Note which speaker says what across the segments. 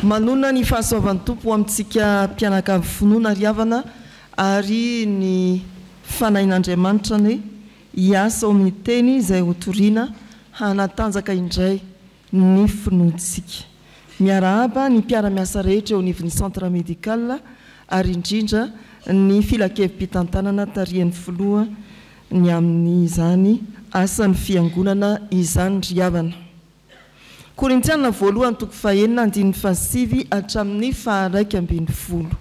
Speaker 1: manona ny fahasoavan'ny tompo amintsika mpianakavy finoana riavana ary ny fanahin'Andriamanitra ny hiasa ao amin'ny teny izay hotoriana hanatanjaka indray ny finoantsika. Miarahaba ny mpiara-miasa rehetra eo anivon'ny centre médical ary indrindra ny filakevim-pitantanana tarihan'ny filoha ny amin'ny izany asan'ny fiangonana izany riavana. Korintiana voalohany toko fahaenina andininy fahasivy hatramin'ny faharaiky ambin'ny folo.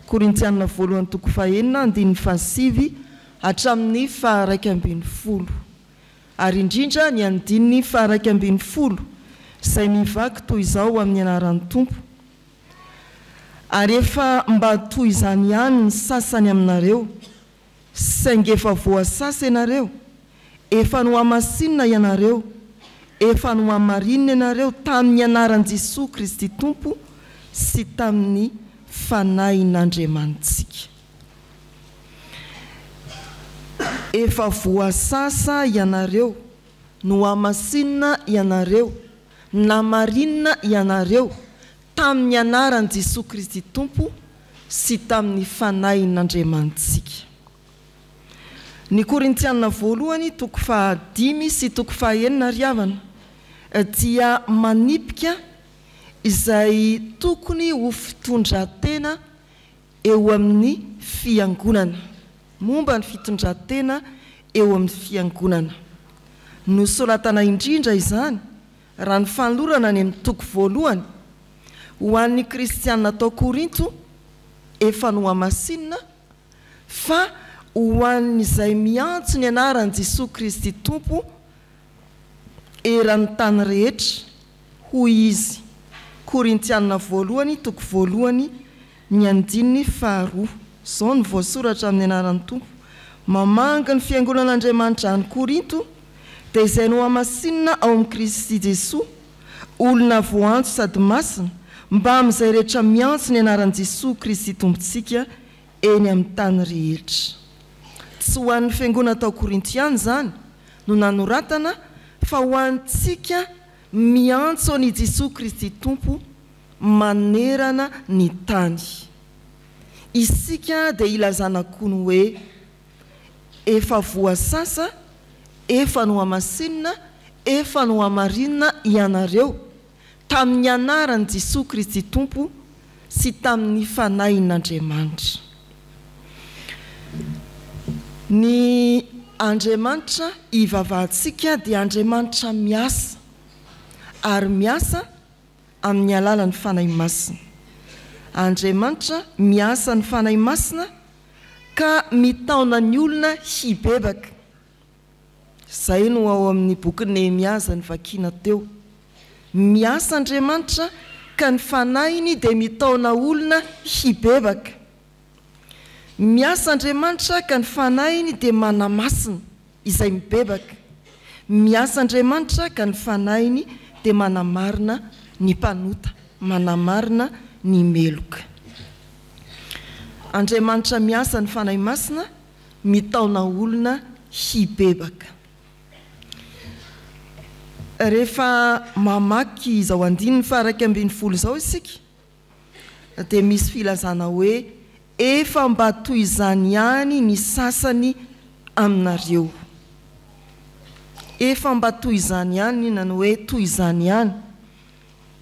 Speaker 1: Korintiana voalohany toko fahaenina andininy fahasivy hatramin'ny faharaiky ambin'ny folo. Ary indrindra ny andininy faharaiky ambin'ny folo izay mivaky toy izao amin'ny anaran'ny tompo. Ary efa mba toy izany ihany ny sasany aminareo, saingy efa voasasa ianareo, efa nohamasinina ianareo, efa nohamarinina ianareo tamin'ny anaran'i Jesosy Kristy tompo sy tamin'ny fanahin'Andriamanitsika. Efa voasasa ianareo, nohamasinina ianareo, namarinina ianareo tamin'ny anaran'i Jesosy Kristy tompo sy tamin'ny fanahin'Andriamanitsika. Ny Korintiana voalohany toko fahadimy sy toko fahaenina riavana dia manipika izay tokony ho fitondran-tena eo amin'ny fiangonana, momba ny fitondran-tena eo amin'ny fiangonana. Nosoratana indrindra izany raha ny fanolorana ny amin'ny toko voalohany ho an'ny kristianina tao Korinto efa nohamasinina, fa ho an'izay miantso ny anaran'i Jesosy Kristy tompo eran'ny tany rehetra hoy izy. Korintiana voalohany toko voalohany ny andininy faharoa. Izao ny voasoratra amin'ny anaran'ny tompo: mamanga ny fiangonan'Andriamanitra any Korinto dia izay nohamasinina ao amin'ny Kristy Jesosy, olona voantso sady masina, mba amin'izay rehetra miantso ny anaran'i Jesosy Kristy tompontsika eny amin'ny tany rehetra. Tsy ho an'ny fiangonana tao Korintiana izany no nanoratana, fa ho antsika miantso ny Jesosy Kristy tompo manerana ny tany. Isika dia ilazana koa ny hoe efa voasasa, efa nohamasinina, efa nohamarinina ianareo tamin'ny anaran'i Jesosy Kristy tompo sy tamin'ny fanahin'Andriamanitra. Ny Andriamanitra ivavahantsika dia Andriamanitra miasa, ary miasa amin'ny alalan'ny fanahy masina. Andriamanitra miasa ny fanahy masina ka mitaona ny olona hibebaka. Izay no ao amin'ny boky Nehemia ny vakiana teo. Miasa Andriamanitra ka ny fanahiny dia mitaona olona hibebaka. Miasa Andriamanitra ka ny fanahiny dia manamasina izay mibebaka. Miasa Andriamanitra ka ny fanahiny dia manamarina ny mpanota, manamarina ny meloka. Andriamanitra miasa ny fanahy masina, mitaona olona hibebaka. Rehefa mamaky izao andininy faharaiky ambin'ny folo izao isika, dia misy filazana hoe efa mba toy izany ihany ny sasany aminareo. Efa mba toy izany ihany, inona ny hoe toy izany ihany?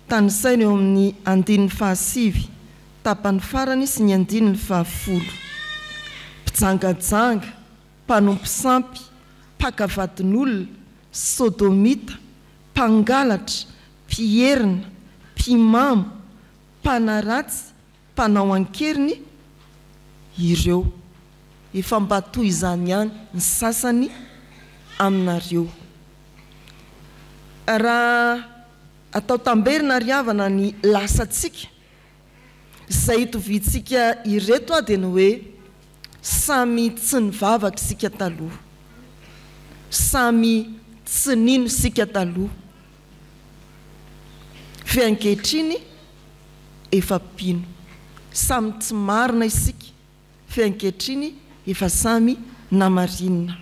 Speaker 1: Tanisaina eo amin'ny andininy fahasivy tapany farany sy ny andininy fahafolo. Mpijangajanga, mpanompo sampy, mpakavadin'olona, sodomita, mpangalatra, mpierina, mpimamo, mpanaratsy, mpanao ankeriny, ireo efa mba toy izany ihany ny sasany aminareo. Raha atao tamberina riavana ny lasantsika izay itoviantsika ireto dia ny hoe samy tsy nivavaka isika taloha, samy tsy nino isika taloha, fe ankehitriny efa pino. Samy tsy marina isika, fe ankehitriny efa samy namarinina.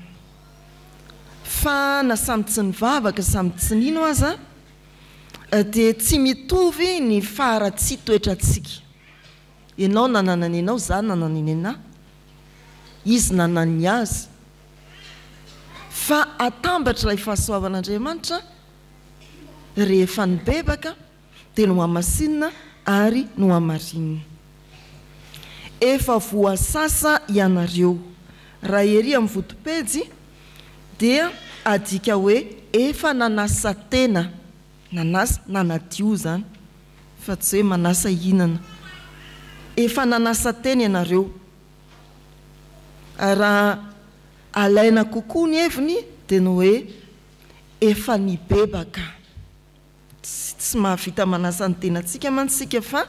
Speaker 1: Fa na samy tsy nivavaka, samy tsy nino aza, dia tsy mitovy ny faratsy toetratsika. Ianao nananany anao, za nananany anahy, izy nanany azy. Fa atambatra ilay fahasoavan'Andriamanitra rehefa nibebaka dia no hamasinina ary no hamarinina. Efa voasasa ianareo. Raha ery amin'ny votopejy dia adika hoe efa nanasa tena, nanadio zany, fa tsy hoe manasa hinana. Efa nanasa tena ianareo. Raha alaina kokoa ny heviny dia no hoe efa nibebaka. Tsy mahavita manasa ny tenantsika mantsika fa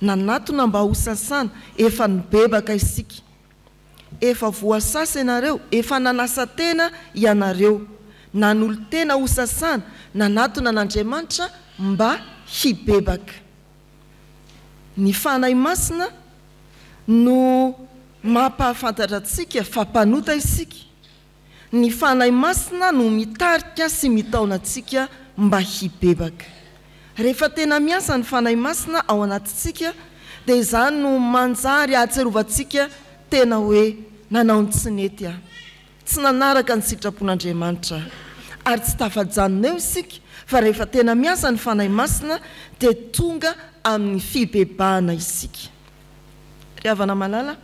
Speaker 1: nanatona mba ho sasana, efa nibebaka isika. Efa voasasa ianareo, efa nanasa tena ianareo, nanolo tena ho sasana, nanatona n'Andriamanitra mba hibebaka. Ny fanahy masina no mampahafantatra antsika fa mpanota isika. Ny fanahy masina no mitarika sy mitaona antsika mba hibebaka. Rehefa tena miasa ny fanahy masina ao anatintsika dia izany no manjary ahatserovantsika tena hoe nanao ny tsy nety aho, tsy nanaraka ny sitrapon'Andriamanitra, ary tsy tafajanona eo isika. Fa rehefa tena miasa ny fanahy masina dia tonga amin'ny fibebahana isika. Ry havana malala,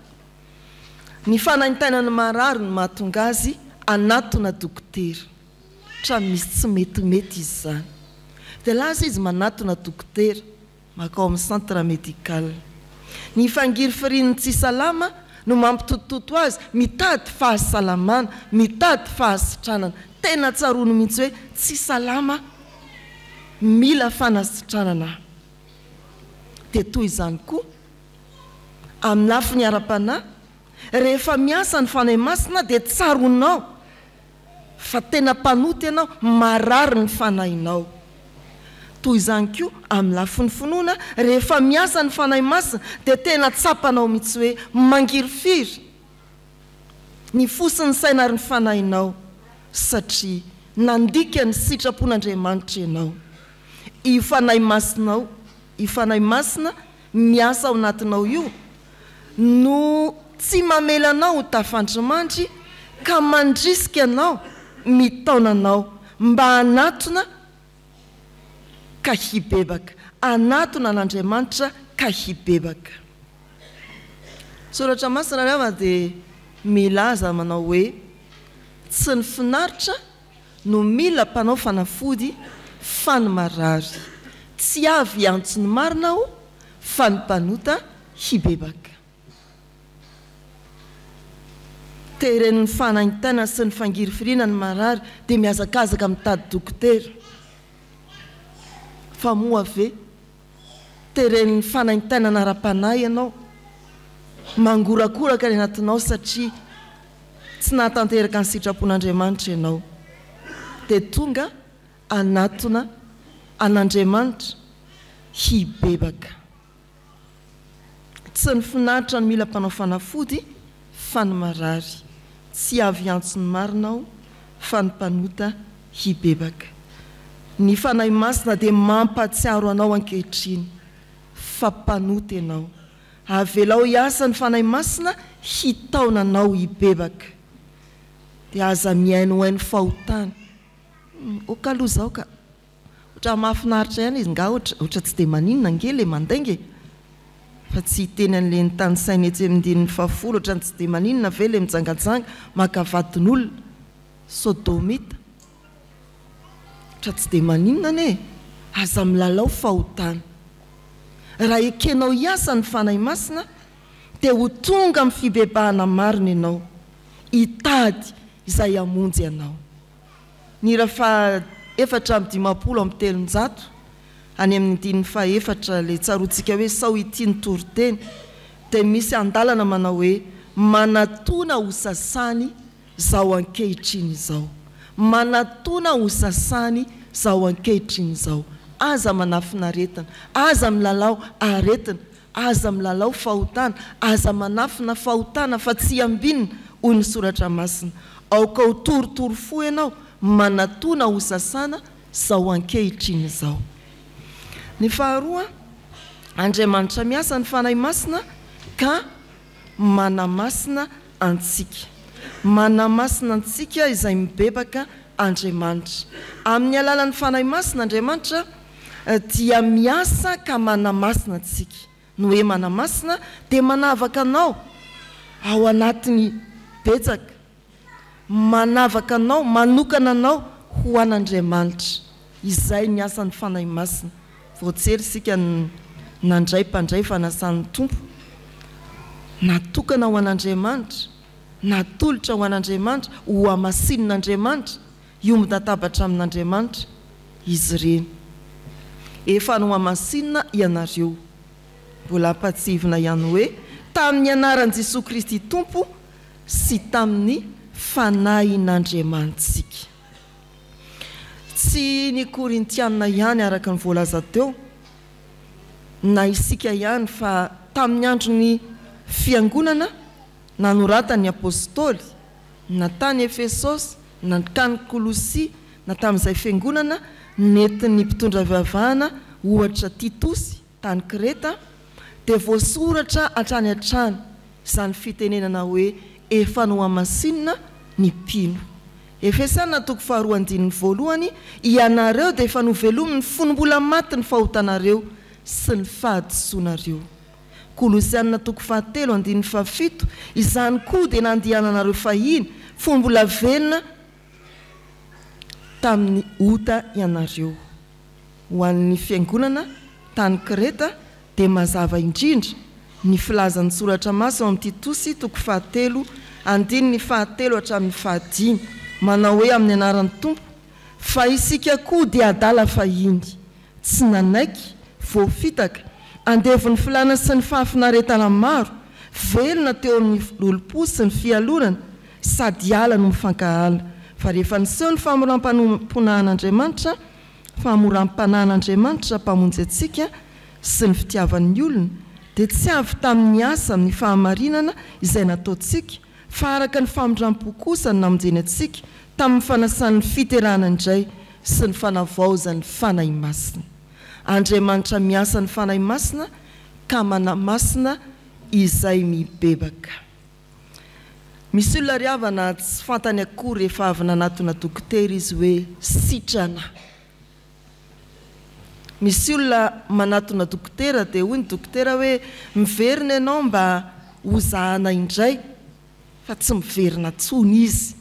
Speaker 1: ny fanahintainany marary no mahatonga azy anatona dokotera. Misy tsy metimety izy zany. Dia lasa izy manatona dokotera, makao amin'ny centre médical. Ny fangiry firininy tsy salama no mampitototo azy mitady fahasalamana, mitady fahasitranana. Tena tsarono mihitsy hoe tsy salama, mila fanasitranana. Dia toy izany koa amin'ny lafiny ara-panahy, rehefa miasa ny fanahy masina dia tsaronao fa tena mpanoty ianao, marary ny fanahinao. Toy izany koa amin'ny lafiny finoana, rehefa miasa ny fanahy masina dia tena tsapanao mihitsy hoe mangirifiry ny fosiny saina ary ny fanahinao, satria nandika ny sitrapon'Andriamanitra ianao. Io fanahy masinao, io fanahy masina miasa ao anatinao io no tsy mamelanao ho tafandrimandry ka mandrisika anao, mitaonanao mba hanatona ka hibebaka, anatona an'Andriamanitra ka hibebaka. Soratra masina rehefa dia milaza manao hoe tsy ny finaritra no mila mpanao fanafody fa ny marary, tsy avy antso ny marina aho fa ny mpanota hibebaka. Teren'ny fanahintaina sy ny fangirifirina ny marary dia mihazakazaka mitady dokotera. Fa moa ave teren'ny fanahintaina ara-panahy ianao, mangorakoraka ny anatinao satria tsy nahatanteraka ny sitrapon'Andriamanitra ianao, dia tonga anatona an'Andriamanitra hibebaka. Tsy ny finaritra no mila mpanao fanafody fa ny marary, tsy avy antso ny marina aho fa ny mpanota hibebaka. Ny fanahy masina dia mampatsiaro anao ankehitriny fa mpanoty ianao. Avelao hiasa ny fanahy masina hitaona anao hibebaka. Dia aza miaino ho hainy fahotana. Okaloha zao ka otra mahafinaritra ihany izy, nga otra tsy dia maninona nge le mandainge, fa tsy hiteny an'le ny tany saina etsy amin'ny 10 otra tsy dia maninona ve le mijangajanga makavadin'olona sodomita, otra tsy dia maninona ne, aza milalao fahotana. Raha ekenao hiasa ny fanahy masina dia ho tonga amin'ny fibebahana marina ianao, hitady izay hamonjy ianao. Ny raha efatra amin'ny 50 amin'ny 300 any amin'ny 14 le tsarotsika hoe sao ity ny toriteny, dia misy andalana manao hoe manatona ho sasany zao ankehitriny izao, manatona ho sasany zao ankehitriny izao. Aza manafinaretina, aza milalao aretina, aza milalao fahotana, aza manafina fahotana fa tsy ambinina hoy ny soratra masina. Aoka ho torotoro fo ianao, manatona ho sasana zao ankehitriny izao. Ny faharoa, Andriamanitra miasa ny fanahy masina ka manamasina antsika. Manamasina antsika izay mibebaka Andriamanitra. Amin'ny alalan'ny fanahy masina Andriamanitra dia miasa ka manamasina antsika. No hoe manamasina dia manavaka anao ao anatiny betsaka. Manavaka anao, manokana anao ho an'Andriamanitra. Izay ny asan'ny fanahy masina. Voatsery isika nandray mpandray fanasan'ny tompo. Natokana ho an'Andriamanitra, natolotra ho an'Andriamanitra, ho hamasin'Andriamanitra, io midatabatra amin'Andriamanitra izy ireny. Efa no hamasinina ianareo. Mbola ampatsivina ihany hoe tamin'ny anaran'i Jesosy Kristy tompo sy tamin'ny fanahin'Andriamanitsika. Tsy ny Korintiana ihany araka ny voalaza teo, na isika ihany fa tamin'ny andron'ny fiangonana nanoratany apôstôly, na tany Efesosy, na tany Kolosi, na tamin'izay fiangonana nentin'ny mpitondra vavahana ohatra Titosy tany Kreta, dia voasoratra hatrany hatrany izany fitenenana hoe efa no hamasinina ny mpino. Efesana 2:2 ianareo dia efa novelomin'ny fonombola maty ny fahotanareo sy ny fahadisoanareo. Kolosiana 2:7 izany koa dia nandihananareo fahiny fonombola velona tamin'ny ota ianareo. Ho an'ny fiangonana tany Kreta dia mazava indrindra ny filazan'ny soratra masina amin'ny Titosy 2:7 hatramin'ny 5 manao hoe amin'ny anaran'ny tompo, fa isika koa dia adala fahiny, tsy nanaiky, voafitaka, andevon'ny filana sy ny fahafinaretana maro, velona teo amin'ny lolo-po sy ny fialonana, sady ala no mifankahala. Fa rehefa niseho ny famoram-panahin'Andriamanitra mpamonjy antsika sy ny fitiavan'ny olona, dia tsy avy tamin'ny asa amin'ny fahamarinana izay nataontsika, fa araka ny famondram-po kosa ny namonjeny antsika tamin'ny fanasan'ny fiterahana indray sy ny fanavaozan'ny fanahy masina. Andriamanitra miasa ny fanahy masina ka manamasina izay mibebaka. Misy olona riavana tsy fantany akory rehefa avy nanatona dokotera izy hoe sitrana. Misy olona manatona dokotera dia hoy ny dokotera hoe miverina ianao mba hozahana indray, fa tsy miverina tsony izy.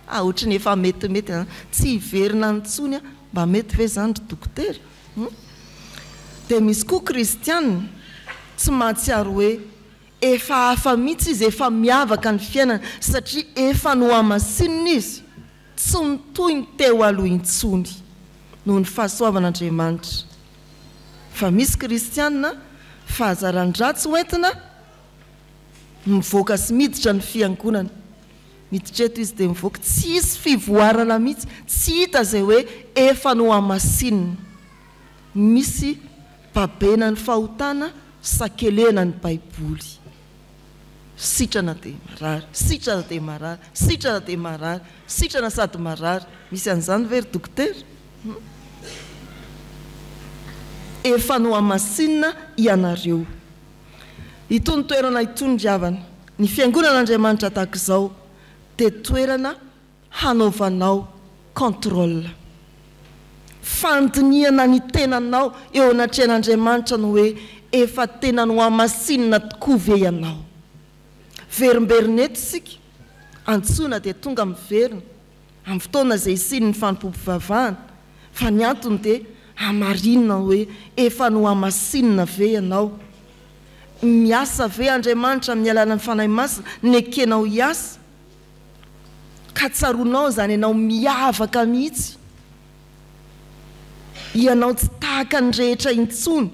Speaker 1: Ohatrany efa metimety tsy hiverina ntsony mba mety ve zany ry dokotera? Dia misy koa kristianina tsy mahatsiaro hoe efa hafa mihitsy izy, efa miavaka ny fiainana satria efa no hamasinina izy, tsy mitohy ny teo aloha intsony noho ny fahasoavan'Andriamanitra. Fa misy kristianina fahazaran-dratsy hoentina mivoaka sy miditra ny fiangonana. Miditra eto izy dia mivoaka, tsy isy fivoarana mihitsy, tsy hita izay hoe efa no hamasinina. Misy babena ny fahotana, sakelena ny baiboly. Sitrana dia marary, sitrana dia marary, sitrana dia marary, sitrana sady marary. Misy an'izany ve ry dokotera? Efa no hamasinina ianareo. Itony toerana itony riavana, ny fiangonan'Andriamanitra tahaka izao dia toerana hanaovanao contrôle, fandiniana ny tenanao eo anatrehan'Andriamanitra no hoe efa tena no hamasinina tokoa ve ianao. Verimberina eto isika, antsoina dia tonga miverina amin'ny fotoana izay isiny ny fanompoam-pivavahana, fa ny antony dia hamarinina hoe efa no hamasinina ve ianao. Miasa ve Andriamanitra amin'ny alalan'ny fanahy masina nekenao hiasa, ka tsaronao zany ianao miavaka mihitsy, ianao tsy tahaka ny rehetra intsony,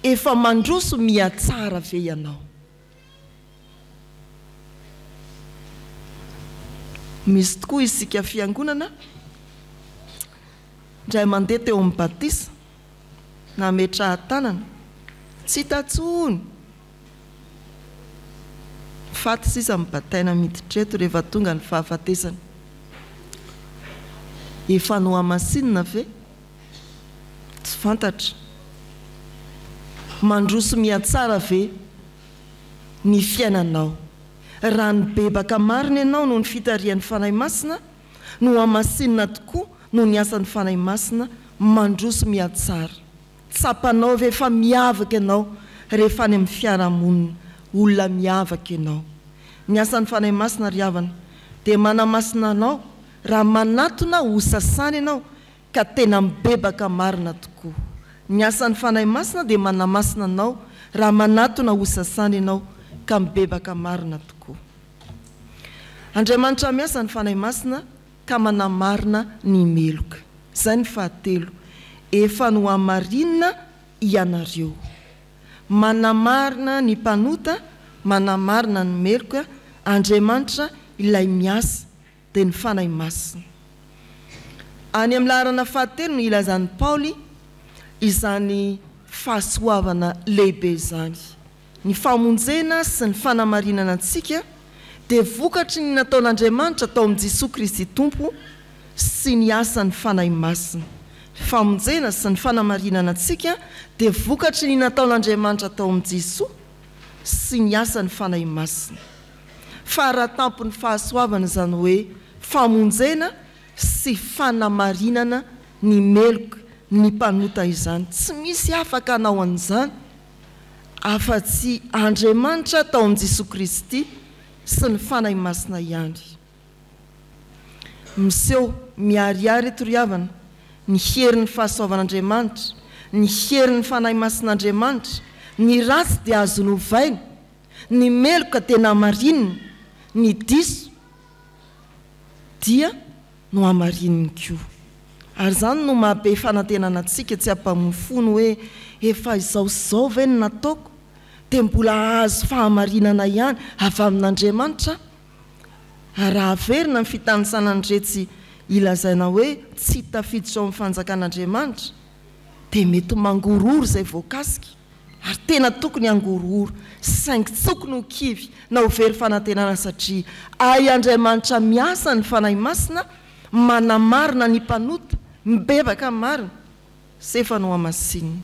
Speaker 1: efa mandroso miatsara ve ianao. Misy tokoa isika fiangonana ndray mandeha teo amin'ny batisa na metrahan-tanana, tsy tatsony faty sisa mibataina miditra eto rehefa tonga ny fahafatesana. Efa no hamasinina ve? Tsy fantatra. mandroso miatsara ve ny fiainanao raha ny bebaka marina ianao no ny fitarian'ny fanahy masina no hamasinina tokoa no ny asan'ny fanahy masina mandroso miatsara tsapanao ve fa miavaka ianao rehefa any amin'ny fiarahamonina olona miavaka ianao ny asan'ny fanahy masina ry havana dia manamasina anao raha manatona ho sasany ianao ka tena mibebaka marina tokoa ny asan'ny fanahy masina dia manamasina anao raha manatona ho sasany ianao ka mibebaka marina tokoa Andriamanitra miasa ny fanahy masina ka manamarina ny meloka izay ny fahatelo efa no hamarinina ianareo manamarina ny mpanota manamarina ny meloka Andriamanitra ilay miasa dia ny fanahy masina any amin'ny laharana fahatelo no ilazan'ny Paoly izany fahasoavana lehibe izany ny famonjena sy ny fanamarinana antsika dia vokatry ny nataon'Andriamanitra tao amin'ny Jesosy Kristy Tompo sy ny asan'ny fanahy masina famonjena sy ny fanamarinana antsika dia vokatry ny nataon'Andriamanitra tao amin'ny Jesosy sy ny asan'ny fanahy masina fa raha tampony fahasoavana izany hoe famonjena sy fanamarinana ny meloka ny mpanota izany tsy misy afaka anao an'izany afa-tsy Andriamanitra tao amin'ny Jesosy Kristy sy ny fanahy masina ihany miseho miariary eto ry havana ny herin'ny fahasoavan'Andriamanitra ny herin'ny fanahy masin'Andriamanitra ny ratsy dia azony ovaina ny meloka tena marinina ny diso dia no hamarininy koa ary izany no mahabe fanantenana antsika tsy hampamofono hoe efa izao zao ve ny nataoko dia mbola azo fahamarinana ihany avy amin'Andriamanitra raha averina ny fitanisanany retsy ilazaina hoe tsy tafiditra ao amin'ny fanjakan'Andriamanitra dia mety mangororo izay voakasika ary tena tokony angororo saingy tsokony ho kivy na ho very fanantenana satria ay Andriamanitra miasa ny fanahy masina manamarina ny mpanota mibebaka marina sy efa no hamasinina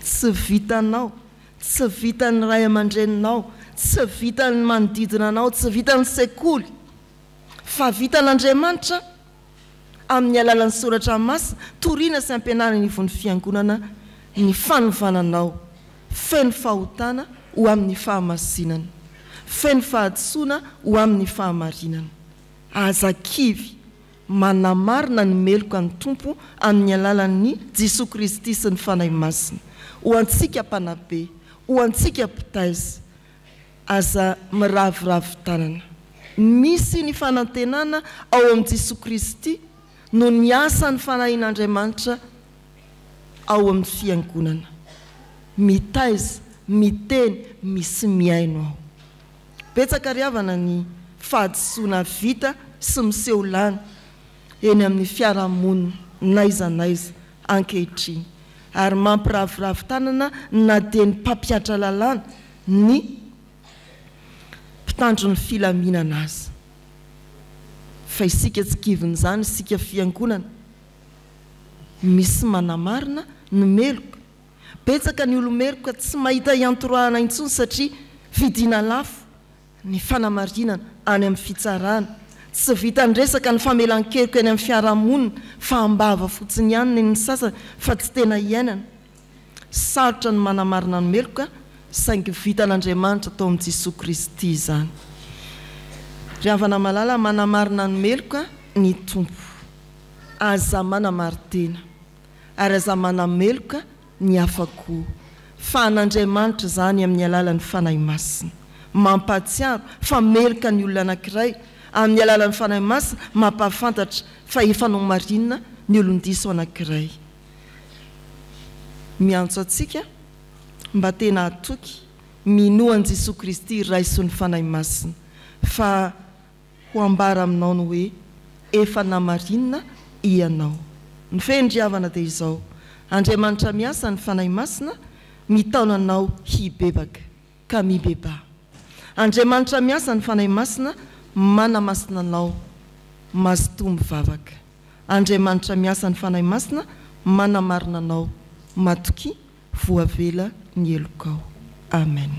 Speaker 1: tsy vitanao tsy vitan'ny ray aman-dreninao tsy vitan'ny manodidina anao tsy vitan'ny sekoly fa vitan'Andriamanitra amin'ny alalan'ny soratra masina toriana sy ampianarana ny vony fiangonana ny fanovananao feno fahotana ho amin'ny fahamasinana feno fahadisoana ho amin'ny fahamarinana azakivy manamarina ny meloka ny tompo amin'ny alalan'ny Jesosy Kristy sy ny fanahy masina ho antsika mpanabe ho antsika mpitaiza aza miravoravo tanana misy ny fanantenana ao amin'ny Jesosy Kristy no ny asa ny fanahin'Andriamanitra ao amin'ny fiangonana mitaiza miteny misy miaino ao betsaka ry havana ny fahadisoana vita sy miseho lany eny amin'ny fiarahamonina naiza naiza ankehitriny ary mampiravoravo tanana na dia ny mpampiatra lalàna ny mpitandro ny filaminana azy fa isika tsy kivin'izany isika fiangonana misy manamarina ny meloka betsaka ny olomeloka tsy mahita iantoroahana intsony satria vidina lafo ny fanamarinana any amin'ny fitsarana tsy vitany resaka ny famelan-keloka eny amin'ny fiarahamonina fa ambava fotsiny ihany ny sasany fa tsy tena iainana sarotra ny manamarina ny meloka saingy vitan'Andriamanitra tao amin'ny Jesosy Kristy izany ry havana malala manamarina ny meloka ny tompo aza manamaritena ary aza manameloka ny afa-ko fa an'Andriamanitra izany amin'ny alalan'ny fanahy masina mampatsiaro fa meloka ny olona anankiray amin'ny alalan'ny fanahy masina mampahafantatra fa efa no marinina ny olon-diso anankiray miantso atsika mba tena atoky minoan'i Jesosy Kristy raiso ny fanahy masina fa ho ambara aminao ny hoe efa namarinina ianao ny fendriavana dia izao Andriamanitra miasa ny fanahy masina mitaona anao hibebaka ka mibeba Andriamanitra miasa ny fanahy masina manamasina anao mazotombo vavaka Andriamanitra miasa ny fanahy masina manamarina anao matoky voavela ny elokao. Amen.